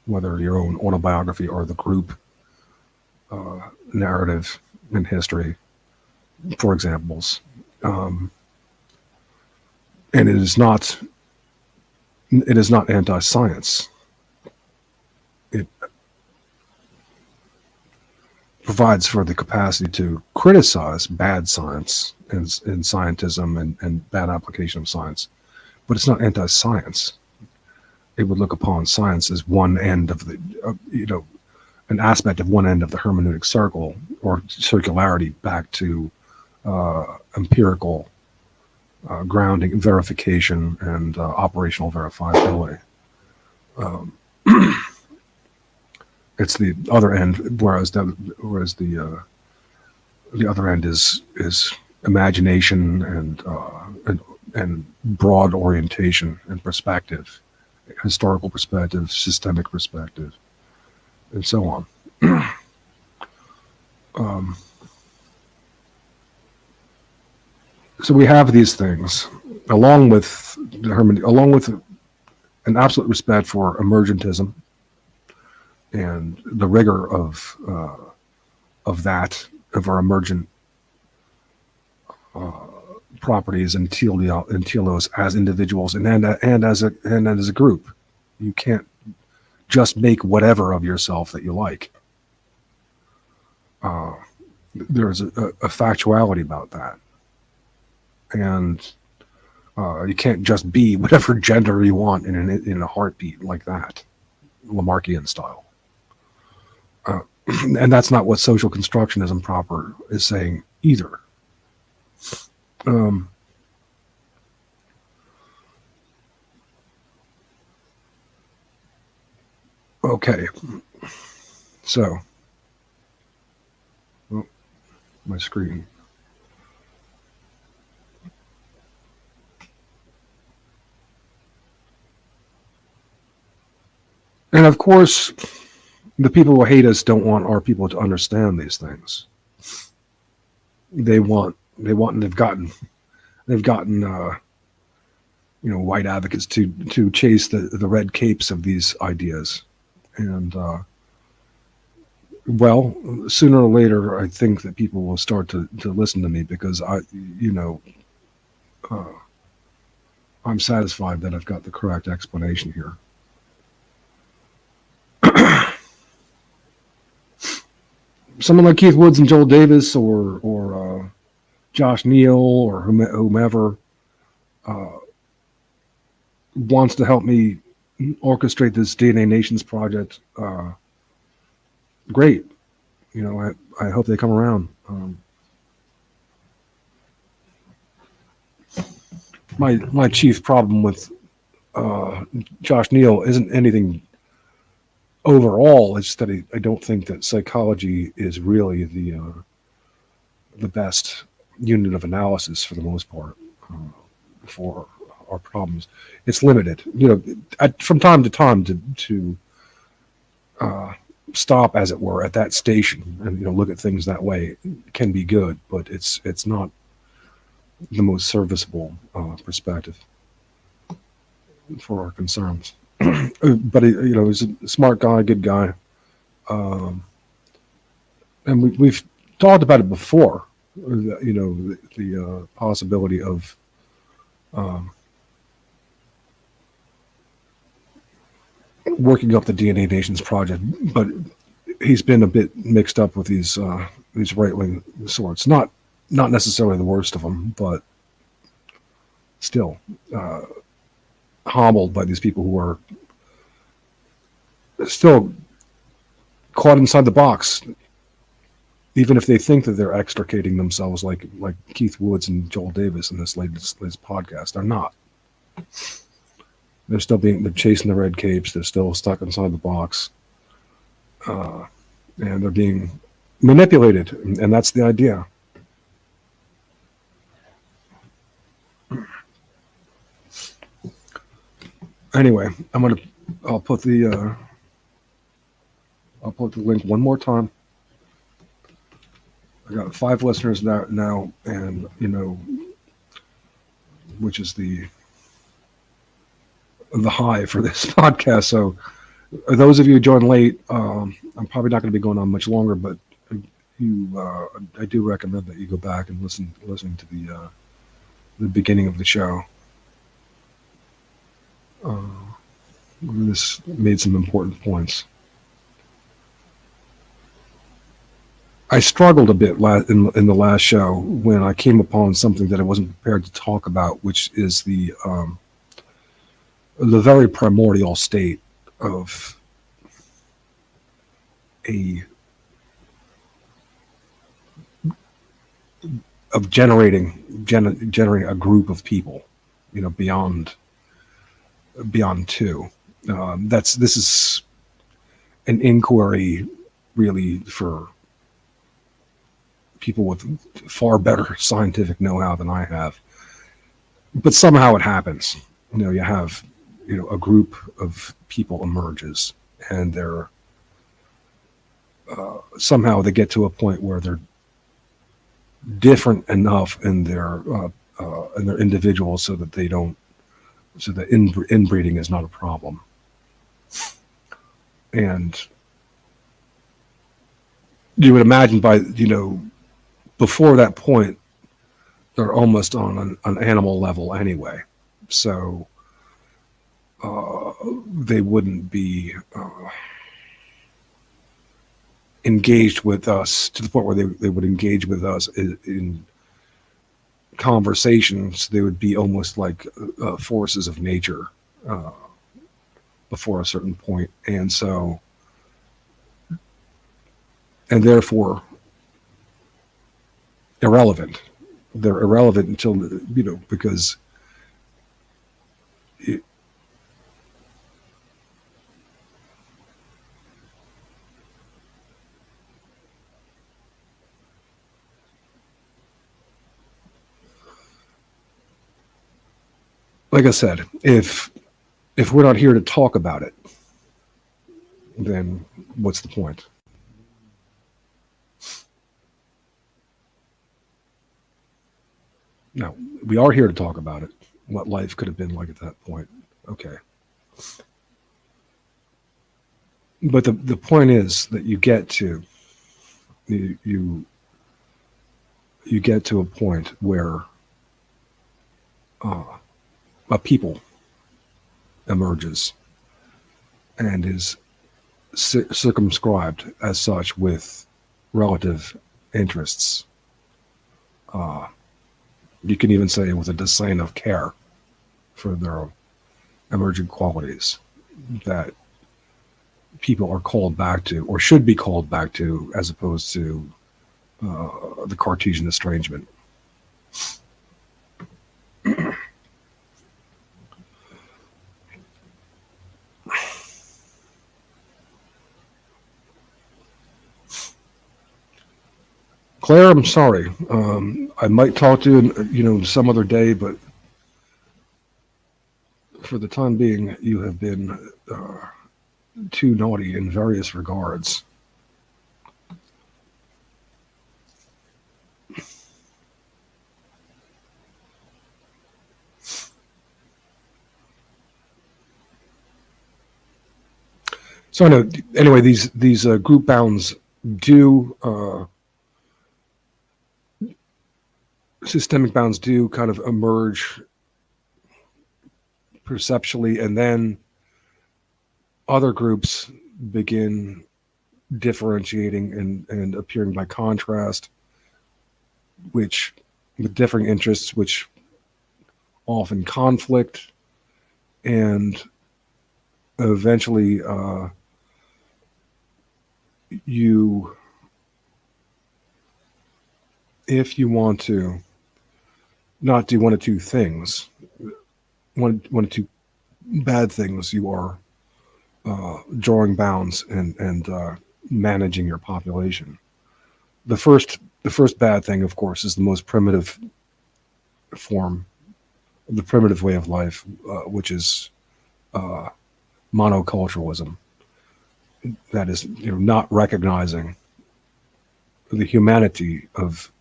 whether your own autobiography or the group narrative in history, for examples. And it is not anti-science. It provides for the capacity to criticize bad science and scientism and bad application of science, but it's not anti-science. It would look upon science as one end of the, an aspect of one end of the hermeneutic circle, or circularity back to empirical grounding, verification, and operational verifiability. It's the other end, whereas the other end is imagination and broad orientation and perspective, historical perspective, systemic perspective, and so on. So we have these things, along with an absolute respect for emergentism and the rigor of our emergent properties and telos as individuals and as a group. You can't just make whatever of yourself that you like. There's a factuality about that, and you can't just be whatever gender you want in a heartbeat like that, Lamarckian style. And that's not what social constructionism proper is saying either. Okay, so my screen. And of course, the people who hate us don't want our people to understand these things. They want, and they've gotten white advocates to chase the red capes of these ideas. And well, sooner or later, I think that people will start to listen to me, because I'm satisfied that I've got the correct explanation here. Someone like Keith Woods and Joel Davis, or Josh Neal, or whomever wants to help me orchestrate this DNA Nations project, great. I hope they come around. My chief problem with Josh Neal isn't anything overall. It's that I don't think that psychology is really the best unit of analysis for the most part for our problems. It's limited. From time to time to stop, as it were, at that station and look at things that way can be good, but it's not the most serviceable perspective for our concerns. but he's a smart guy, good guy, um, and we've talked about it before. The possibility of um, working up the DNA Nations project, but he's been a bit mixed up with these right wing sorts. Not necessarily the worst of them, but still uh, hobbled by these people who are still caught inside the box, even if they think that they're extricating themselves, like Keith Woods and Joel Davis in this latest podcast. They're not. They're chasing the red capes. They're still stuck inside the box, uh, and they're being manipulated, and that's the idea. Anyway, I'll put the link one more time. I got 5 listeners now, and which is the high for this podcast. So those of you who joined late, I'm probably not going to be going on much longer, but I do recommend that you go back and listen to the beginning of the show. This made some important points. I struggled a bit in the last show when I came upon something that I wasn't prepared to talk about, which is the very primordial state of generating a group of people, beyond two. This is an inquiry really for people with far better scientific know-how than I have. But somehow it happens. You have a group of people emerges, and they're somehow they get to a point where they're different enough in their individuals so that inbreeding is not a problem. And you would imagine before that point, they're almost on an animal level anyway. So they wouldn't be engaged with us to the point where they would engage with us in conversations. They would be almost like forces of nature before a certain point. And therefore irrelevant. They're irrelevant until, because like I said, if we're not here to talk about it, then what's the point? No, we are here to talk about it. What life could have been like at that point. Okay. But the point is that you get to a point where a people emerges and is circumscribed as such with relative interests. You can even say with a design of care for their emergent qualities that people are called back to, or should be called back to, as opposed to the Cartesian estrangement. Claire, I'm sorry. I might talk to you, some other day, but for the time being, you have been too naughty in various regards. So I know, anyway, these group bounds do, systemic bounds do kind of emerge perceptually, and then other groups begin differentiating and appearing by contrast, which with differing interests, which often conflict, and eventually you, if you want to not do one of two things, one of two bad things, you are drawing bounds and managing your population. The first bad thing, of course, is the most primitive form, the primitive way of life, which is monoculturalism. That is, not recognizing the humanity of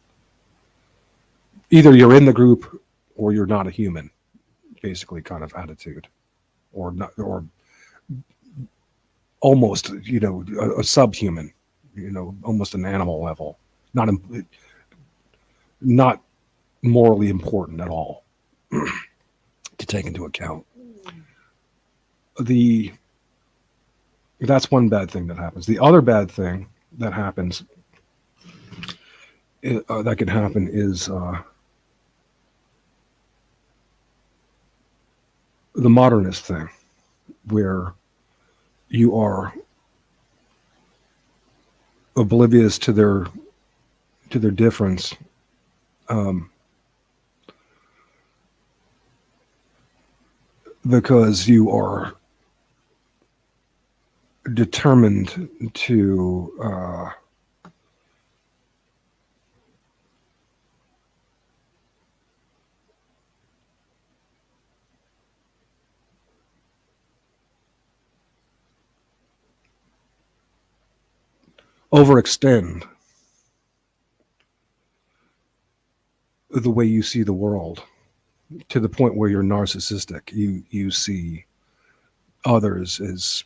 either you're in the group or you're not a human, basically, kind of attitude, or not, or almost, a subhuman, almost an animal level, not morally important at all to take into account. That's one bad thing that happens. The other bad thing that happens, that can happen, is the modernist thing, where you are oblivious to their difference, because you are determined to overextend the way you see the world, to the point where you're narcissistic. You see others as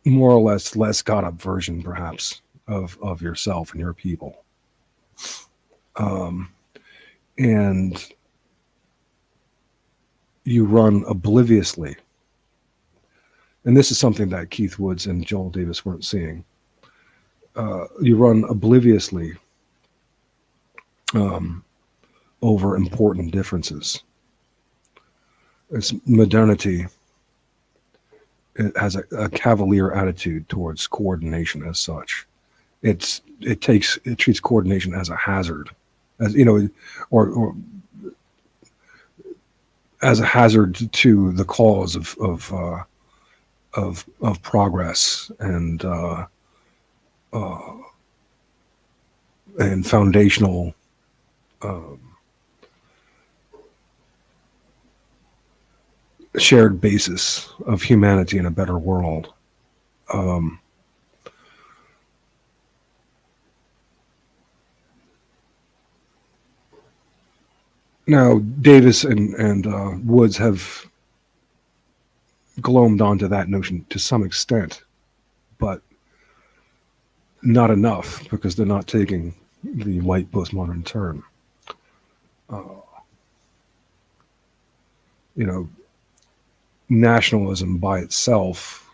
more or less got up version, perhaps, of yourself and your people. And you run obliviously. And this is something that Keith Woods and Joel Davis weren't seeing. You run obliviously over important differences. It's modernity. It has a cavalier attitude towards coordination as such. It treats coordination as a hazard, as or as a hazard to the cause of progress and foundational shared basis of humanity in a better world. Now, Davis and Woods have glommed onto that notion to some extent, but not enough, because they're not taking the white postmodern turn. Nationalism by itself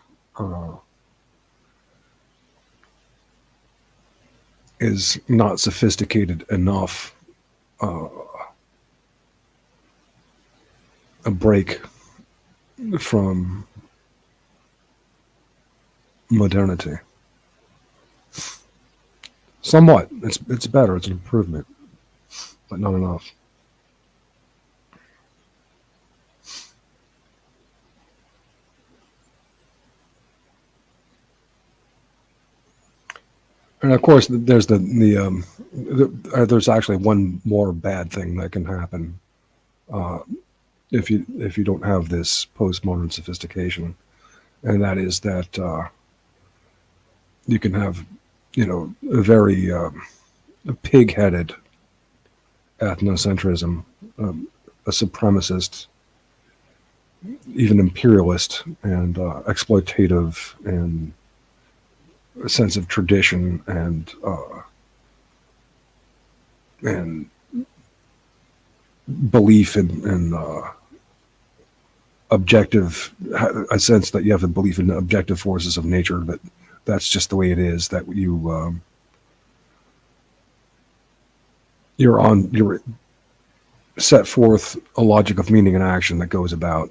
is not sophisticated enough a break from modernity. Somewhat. It's better. It's an improvement, but not enough. And of course, there's there's actually one more bad thing that can happen if you don't have this postmodern sophistication, and that is that you can have a very pig-headed ethnocentrism, a supremacist even imperialist and exploitative, and a sense of tradition and belief in objective, a sense that you have a belief in the objective forces of nature, that that's just the way it is, that you're set forth a logic of meaning and action that goes about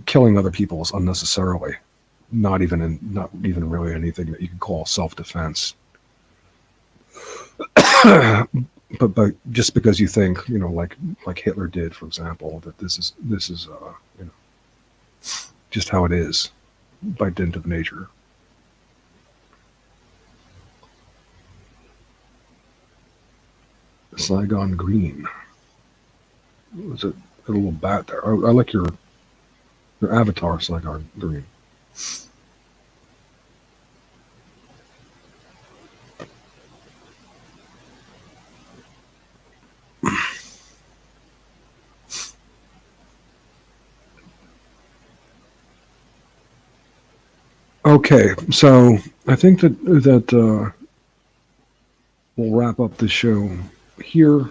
killing other people unnecessarily, not even really anything that you could call self-defense. but just because you think, like Hitler did, for example, that this is just how it is by dint of nature. Saigon Green. Was it a little bat there? I like your avatar, Saigon Green. Okay, so I think that we'll wrap up the show here.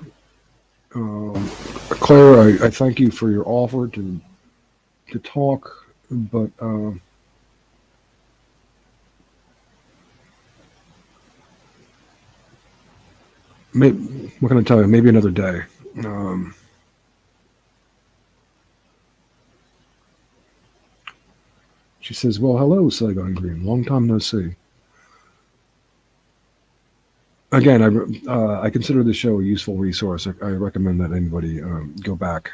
Claire, I thank you for your offer to talk, but what can I tell you? Maybe another day. She says, "Well, hello, Saigon Green. Long time no see." Again, I consider this show a useful resource. I recommend that anybody go back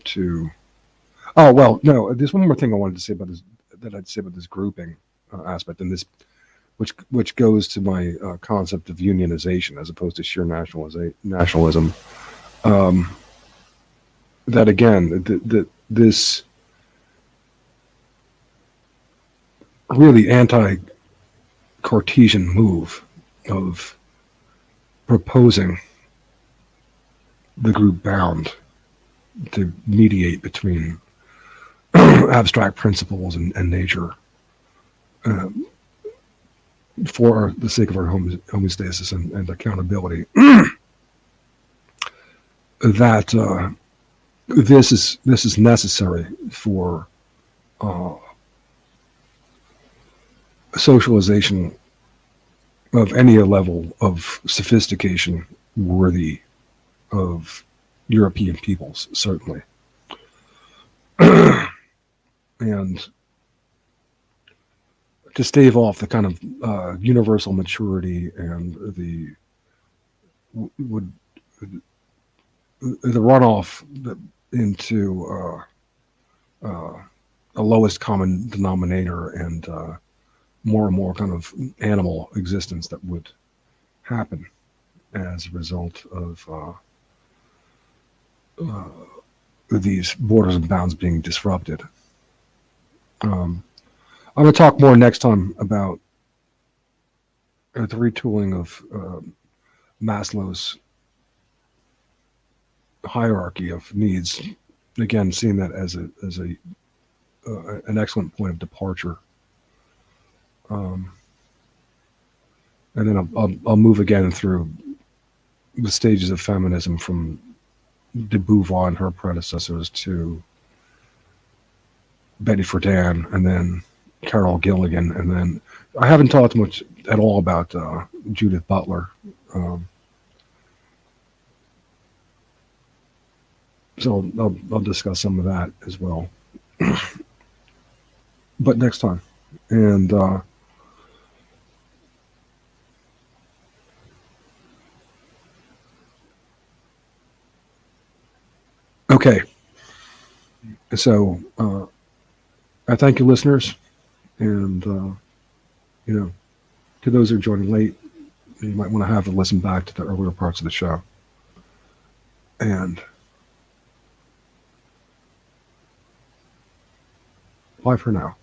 to. Oh well, no. There's one more thing I wanted to say about this. That I'd say about this grouping aspect, and this, which goes to my concept of unionization as opposed to sheer nationalism. That again, this really anti-Cartesian move of proposing the group bound to mediate between abstract principles and nature for the sake of our homeostasis and accountability. That this is necessary for socialization of any level of sophistication worthy of European peoples, certainly. And to stave off the kind of universal maturity and the runoff into a lowest common denominator and more and more kind of animal existence that would happen as a result of these borders and bounds being disrupted. I'm going to talk more next time about the retooling of Maslow's hierarchy of needs. Again, seeing that as an excellent point of departure. And then I'll move again through the stages of feminism from de Beauvoir and her predecessors to Betty Friedan, and then Carol Gilligan, and then I haven't talked much at all about Judith Butler. So I'll discuss some of that as well, but next time. And okay, so I thank you, listeners, and to those who are joining late, you might want to have to listen back to the earlier parts of the show. And bye for now.